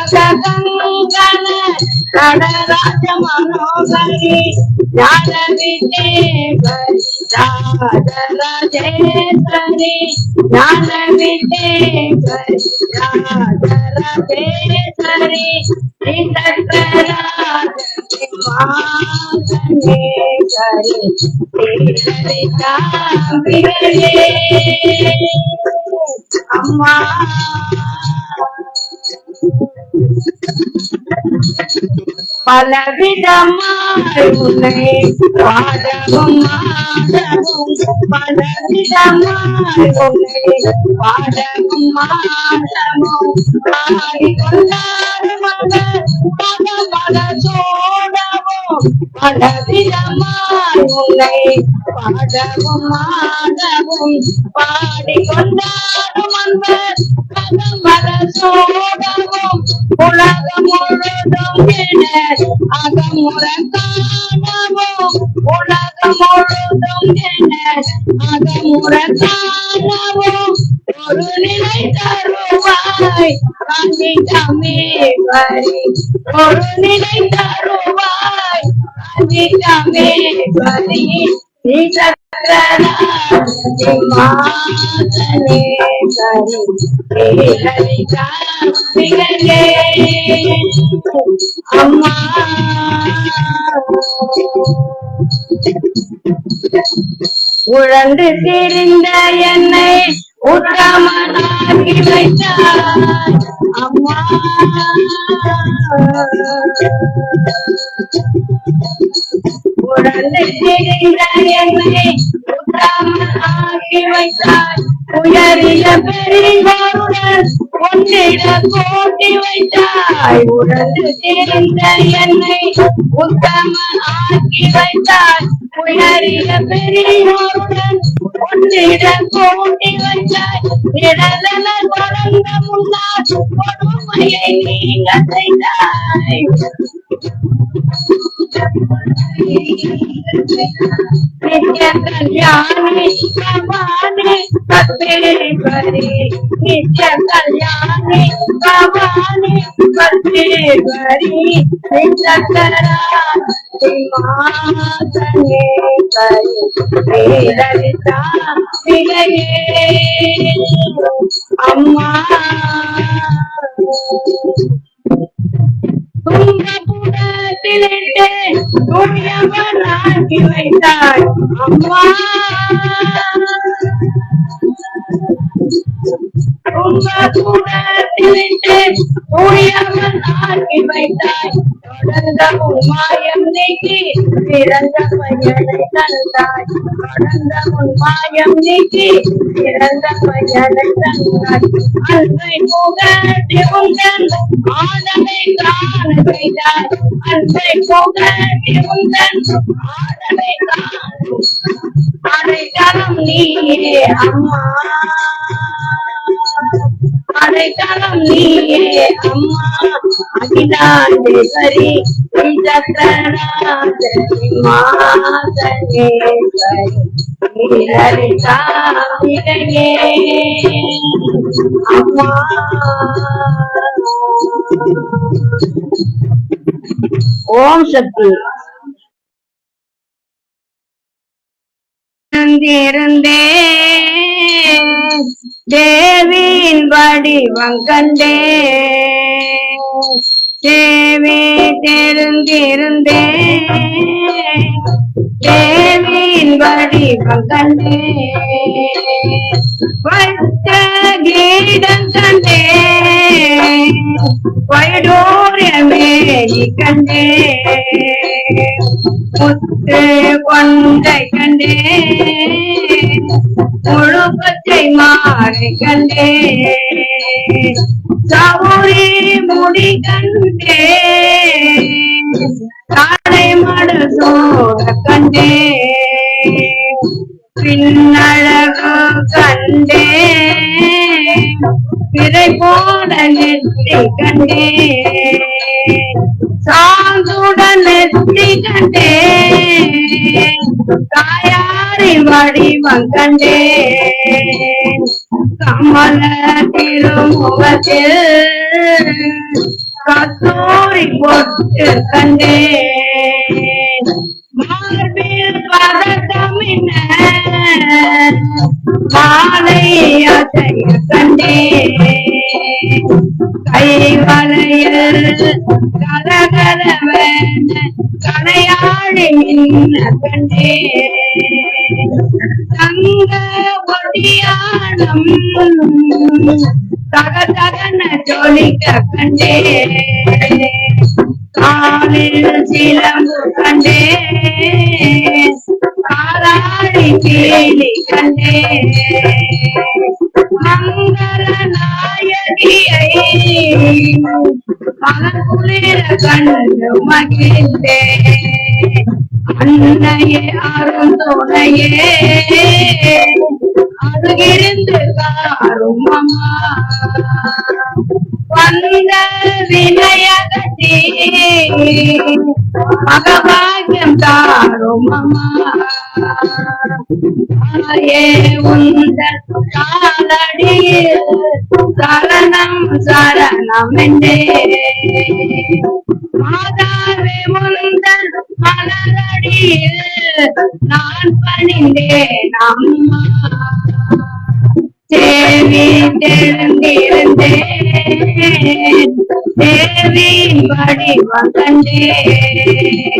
கங்கன நடராஜ மனோகரி ஞான விட்டேஸ்வரி ராஜராஜேஸ்வரி ஞான விட்டேஸ்வரி ராஜராஜேஸ்வரி அம்மா பலவிதமாய் உன்னை பாடவும் மாடவும் பலவிதமாய் உன்னை பாடவும் மாடவும் பாடிக்கொண்டாடும் பல பல சோடவும் பலவிதமாய் உன்னை பாடவும் மாடவும் பாடிக்கொண்டாடும் அன்பர் பல பல சோடவும் உலகம் முழுதும் அகமுற காணவும் உலகம் முழுதும் அகமுற காணவும் ஒரு நிலை தருவாய் காஞ்சிதமே வரி ஒரு நிலை தருவாய் காஞ்சிதமே வரி மாதனே கரி அம்மா உழந்து திரிந்த என்னை உத்தமனாகி வைத்தாய் அம்மா உழந்து திரிந்த என்னை உத்தமனாகி வைத்தாய் உயரிய பெரியோருடன் ஒன்றிட கோட்டி வைத்தாய் உழந்து திரிந்த என்னை உத்தமனாகி வைத்தாய் உயரிய பெரியோருடன் ஒன்றிட கோட்டி வைத்தாய் நிழலென தொடர்ந்த முன்னாள் கொடுமையை நீங்க செய்தாய் நித்ய கல்யாணி பவானி பத்மேஸ்வரி நித்ய கல்யாணி பவானி பத்மேஸ்வரி நித்யகரா மாதனே கரி லலிதா விஜயே அம்மா துங்கபுரத்திலிட்டு துணியவனாக்கி வைத்தாய் அம்மா துங்கபுரத்திலிட்டு துணியவனாக்கி வைத்தாய் தொடர்ந்த உன்மாயம் நீக்கி பிறந்த பையனை தந்தாய் தொடர்ந்த உன்மாயம் நீக்கி பிறந்த பையனை தந்தாய் அன்பை புகழ்த்தி உந்தன் ஆடலை காண செய்தாய் அன்பை புகழ்த்தி உந்தன் ஆடலை காண அடைக்கலம் நீயே அம்மா அடைக்கலம் நீயே அம்மா அகிலாண்டேஸ்வரி சக்கரராஜனி மாதனே கரி லலிதா விஜயே அம்மா ஓம் சக்தி இருந்தே தேவியின் வடிவம் கண்டே தேவி தெரிந்திருந்தே தேவியின் வடிவம் கண்டே வைத்த கீதம் கண்டே வைடூரியமே கண்டே முத்து கொண்டை கண்டே முழு பச்சை மாறி கண்டே சவுரி முடி கண்டே காடை மடு சோட கண்டே பின்னழகு கண்டே பிறை போட நெற்றி கண்டே சாந்துடன் நெற்றி கண்டே தாயாரி வடிவம் கண்டே கமல திருமுகத்தில் கத்தூரி பொட்டு கண்டே மார்பில் பதட்டமின்ன மாலை அசைய கண்டே கைவளையில் கலகலவன கலையாழி மின்ன கண்டே தங்க ஒடியானம் தகதகன ஜொலிக்க கண்டே காலில் சிலம்பு கண்டே காலாடி கீழி கண்டே மங்கள நாயகியை மலர்குளிர கண்டு மகிழ்ந்தே அன்னையே அருந்துணையே அருகிருந்து காரும் அம்மா வந்த வினயகட்டி மகபாகியம் தாரும் அம்மா ஆயே உந்தன் காலடியில் சரணம் சரணம் என்றே மாதாவே உந்தன் மலரடியில் நான் பணிந்தேன் அம்மா தேவி தெரிந்திருந்தேன் தேவியின் வடிவம் கண்டேன்.